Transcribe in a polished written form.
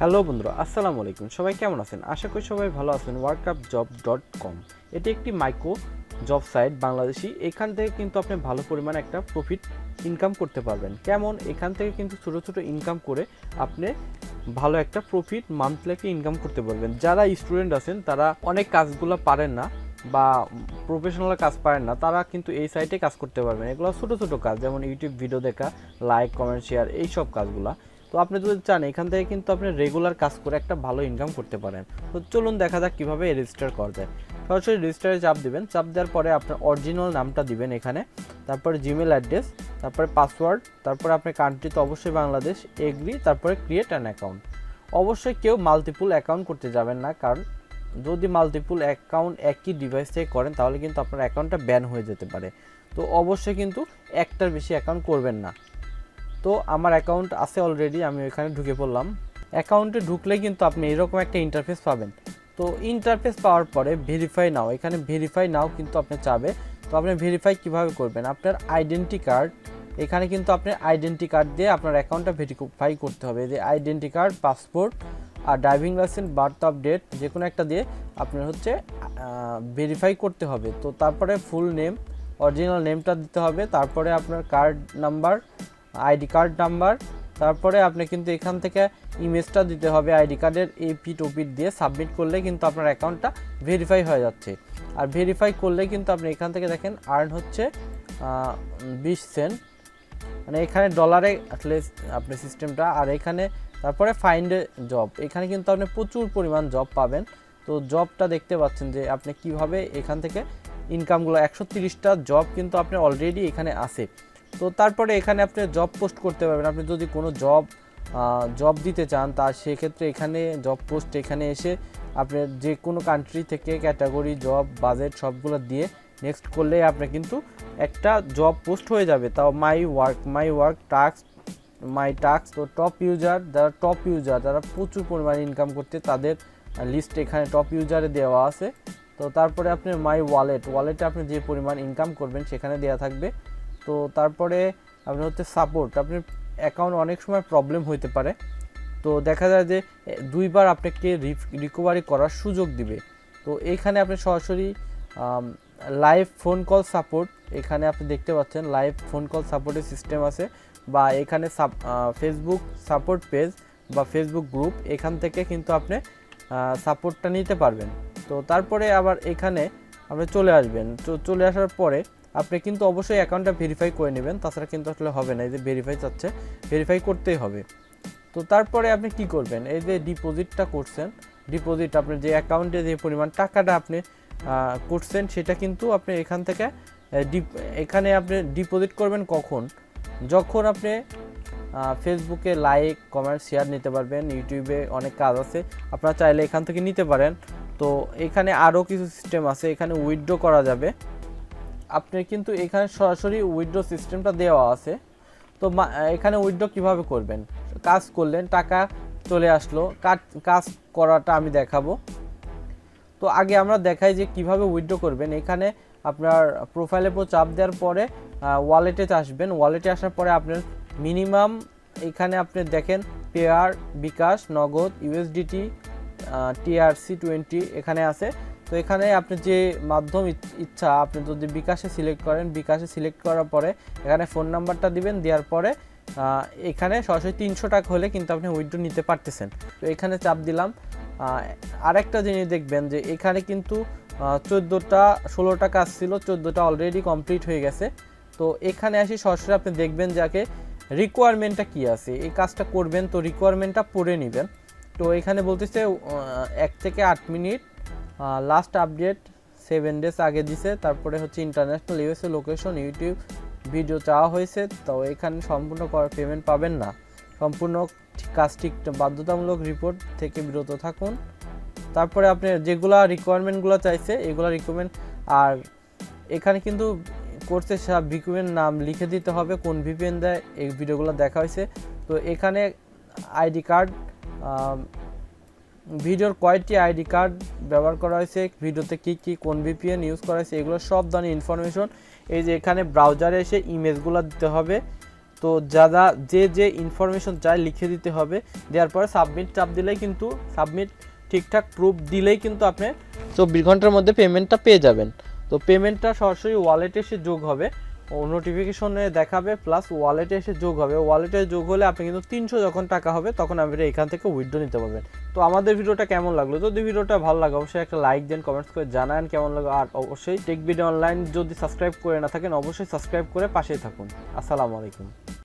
Hello বন্ধুরা, আসসালামু আলাইকুম। সবাই কেমন আছেন? আশা করি সবাই ভালো আছেন। workupjob.com এটি একটি মাইক্রো জব সাইট বাংলাদেশি। এখান থেকে কিন্তু আপনি ভালো পরিমাণে একটা প্রফিট ইনকাম করতে পারবেন। কেমন? এখান থেকে কিন্তু ছোটো ছোটো ইনকাম করে আপনি ভালো একটা প্রফিট মান্থলি ইনকাম করতে পারবেন। যারা স্টুডেন্ট আছেন তারা অনেক কাজগুলো পারেন না বা প্রফেশনাল কাজ পারেন না, তারা কিন্তু এই সাইটে কাজ করতে পারবেন। এগুলো ছোটো ছোটো কাজ, যেমন ইউটিউব ভিডিও দেখা, লাইক, কমেন্ট, শেয়ার, এইসব কাজগুলো। তো আপনি যদি চান এখান থেকে কিন্তু আপনি রেগুলার কাজ করে একটা ভালো ইনকাম করতে পারেন। তো চলুন দেখা যাক কীভাবে রেজিস্টার করা যায়। সরাসরি রেজিস্টারে চাপ দিবেন। চাপ দেওয়ার পরে আপনার অরিজিনাল নামটা দিবেন এখানে, তারপরে জিমেল অ্যাড্রেস, তারপরে পাসওয়ার্ড, তারপরে আপনার কান্ট্রি তো অবশ্যই বাংলাদেশ, এগ্রি, তারপরে ক্রিয়েট অ্যান অ্যাকাউন্ট। অবশ্যই কেউ মাল্টিপুল অ্যাকাউন্ট করতে যাবেন না, কারণ যদি মাল্টিপুল অ্যাকাউন্ট একই ডিভাইস থেকে করেন তাহলে কিন্তু আপনার অ্যাকাউন্টটা ব্যান হয়ে যেতে পারে। তো অবশ্যই কিন্তু একটার বেশি অ্যাকাউন্ট করবেন না। তো আমার অ্যাকাউন্ট আছে অলরেডি, আমি ওইখানে ঢুকে পড়লাম। অ্যাকাউন্টে ঢুকলে কিন্তু আপনি এরকম একটা ইন্টারফেস পাবেন। তো ইন্টারফেস পাওয়ার পরে ভেরিফাই নাও, এখানে ভেরিফাই নাও কিন্তু আপনি চাবে। তো আপনি ভেরিফাই কিভাবে করবেন? আপনার আইডেন্টি কার্ড, এখানে কিন্তু আপনি আইডেন্টি কার্ড দিয়ে আপনার অ্যাকাউন্টটা ভেরিফাই করতে হবে। যে আইডেন্টি কার্ড, পাসপোর্ট আর ড্রাইভিং লাইসেন্স, বার্থ আপডেট, যে কোনো একটা দিয়ে আপনার ভেরিফাই করতে হবে। তো তারপরে ফুল নেম, অরিজিনাল নেমটা দিতে হবে, তারপরে আপনার card number, ID card number, তারপরে আপনি কিন্তু এখান থেকে ইমেজটা দিতে হবে আইডি কার্ডের। এপিট ওপিট দিয়ে সাবমিট করলে কিন্তু আপনার অ্যাকাউন্টটা ভেরিফাই হয়ে যাচ্ছে। আর ভেরিফাই করলে কিন্তু আপনি এখান থেকে দেখেন আর্ন হচ্ছে 20 সেন্ট, মানে এখানে ডলারে অ্যাটলিস্ট আপনি সিস্টেমটা। আর এখানে তারপরে ফাইন্ড জব, এখানে কিন্তু আপনি প্রচুর পরিমাণ জব পাবেন। তো জবটা দেখতে পাচ্ছেন যে আপনি কিভাবে এখান থেকে ইনকামগুলো, 130টা জব কিন্তু আপনার অলরেডি এখানে আছে। তো তারপরে এখানে আপনি জব পোস্ট করতে পারবেন। আপনি যদি কোনো জব দিতে চান তার সেক্ষেত্রে এখানে জব পোস্ট, এখানে এসে আপনি যে কোনো কান্ট্রি থেকে ক্যাটাগরি, জব, বাজেট সবগুলো দিয়ে নেক্সট করলে আপনার কিন্তু একটা জব পোস্ট হয়ে যাবে। তাও my work task, my task. তো টপ ইউজার, যারা প্রচুর পরিমাণে ইনকাম করতে, তাদের লিস্ট এখানে টপ ইউজারে দেওয়া আছে। তো তারপরে আপনি মাই ওয়ালেটে আপনি যে পরিমাণ ইনকাম করবেন সেখানে দেওয়া থাকবে। তো তারপরে আপনার সাপোর্ট, আপনার অ্যাকাউন্ট অনেক সময় প্রবলেম হইতে পারে। তো দেখা যায় যে 2বার আপনাকে রিকভারি করার সুযোগ দিবে। তো এইখানে আপনি সরাসরি লাইভ ফোন কল সাপোর্ট, এখানে আপনি দেখতে পাচ্ছেন লাইভ ফোন কল সাপোর্টের সিস্টেম আছে। বা এখানে ফেসবুক সাপোর্ট পেজ বা ফেসবুক গ্রুপ, এখান থেকে কিন্তু আপনি সাপোর্টটা নিতে পারবেন। তো তারপরে আবার এখানে আপনি চলে আসবেন। তো চলে আসার পরে আপনি কিন্তু অবশ্যই অ্যাকাউন্টটা ভেরিফাই করে নেবেন, তাছাড়া কিন্তু আসলে হবে না। এই যে ভেরিফাই চাচ্ছে, ভেরিফাই করতেই হবে। তো তারপরে আপনি কি করবেন? এই যে ডিপোজিটটা করছেন, ডিপোজিট আপনার যে অ্যাকাউন্টে যে পরিমাণ টাকাটা আপনি করছেন সেটা কিন্তু আপনি এখান থেকে এখানে আপনি ডিপোজিট করবেন কখন? যখন আপনি ফেসবুকে লাইক, কমেন্ট, শেয়ার নিতে পারবেন। ইউটিউবে অনেক কাজ আছে, আপনারা চাইলে এখান থেকে নিতে পারেন। তো এখানে আরও কিছু সিস্টেম আছে, এখানে উইথড্র করা যাবে। আপনি কিন্তু এখানে সরাসরি উইথড্র সিস্টেমটা দেওয়া আছে। তো এখানে উইথড্র কিভাবে করবেন? কাজ করলেন, টাকা চলে আসলো, কাজ করাটা আমি দেখাবো। তো আগে আমরা দেখাই যে কিভাবে উইথড্র করবেন। এখানে আপনার প্রোফাইলের উপর চাপ দেওয়ার পরে ওয়ালেটে আসবেন। ওয়ালেটে আসার পরে আপনার মিনিমাম এখানে আপনি দেখেন পেয়ার, বিকাশ, নগদ, ইউএসডিটি, TRC20 এখানে আছে। তো এখানে আপনি যে মাধ্যম ইচ্ছা, আপনি যদি বিকাশে সিলেক্ট করেন, বিকাশে সিলেক্ট করার পরে এখানে ফোন নাম্বারটা দিবেন। দেওয়ার পরে এখানে সরাসরি 300 টাকা হলে কিন্তু আপনি উইথড্র নিতে পারতেছেন। তো এখানে চাপ দিলাম। আরেকটা জিনিস দেখবেন যে এখানে কিন্তু 16টা কাজ ছিল, 14টা অলরেডি কমপ্লিট হয়ে গেছে। তো এখানে আসি সরাসরি আপনি দেখবেন যাকে রিকোয়ারমেন্টটা কি আছে, এই কাজটা করবেন। তো রিকোয়ারমেন্টটা পড়ে নেবেন। তো এখানে বলতেছে 1 থেকে 8 মিনিট, লাস্ট আপডেট 7 ডেজ আগে দিছে। তারপরে international USA location, YouTube video চাওয়া হয়েছে। তো এখানে সম্পূর্ণ পেমেন্ট পাবেন না। সম্পূর্ণ কাজ ঠিক, বাধ্যতামূলক রিপোর্ট থেকে বিরত থাকুন। তারপরে আপনি যেগুলা রিকোয়ারমেন্টগুলো চাইছে এগুলো রিকোয়ারমেন্ট। আর এখানে কিন্তু কোর্সে সব ভিপিএন নাম লিখে দিতে হবে, কোন ভিপিএন দেয়, এই ভিডিওগুলো দেখা হয়েছে। তো এখানে আইডি কার্ড, ভিডিওর কয়টি আইডি কার্ড ব্যবহার করা হয়েছে, ভিডিওতে কি কোন ভিপিএন ইউজ করা হয়েছে, এগুলো সব ধরনের ইনফরমেশন এই যে এখানে ব্রাউজারে এসে ইমেজগুলো দিতে হবে। তো যারা যে ইনফরমেশন চায় লিখে দিতে হবে, দেওয়ার পরে সাবমিট চাপ দিলেই কিন্তু সাবমিট ঠিকঠাক প্রুফ দিলেই কিন্তু আপনি 24 ঘন্টার মধ্যে পেমেন্টটা পেয়ে যাবেন। তো পেমেন্টটা সরাসরি ওয়ালেটে এসে যোগ হবে, ও নোটিফিকেশনে দেখাবে প্লাস ওয়ালেটে এসে যোগ হবে। ওয়ালেটে যোগ হলে আপনি কিন্তু 300 যখন টাকা হবে তখন আপনি এখান থেকে উইথড্র নিতে পারবেন। তো আমাদের ভিডিওটা কেমন লাগলো? যদি ভিডিওটা ভালো লাগে অবশ্যই একটা লাইক দেন, কমেন্টস করে জানান কেমন লাগলো। আর অবশ্যই টেক ভিডিও অনলাইন যদি সাবস্ক্রাইব করে না থাকেন অবশ্যই সাবস্ক্রাইব করে পাশেই থাকুন। আসসালামু আলাইকুম।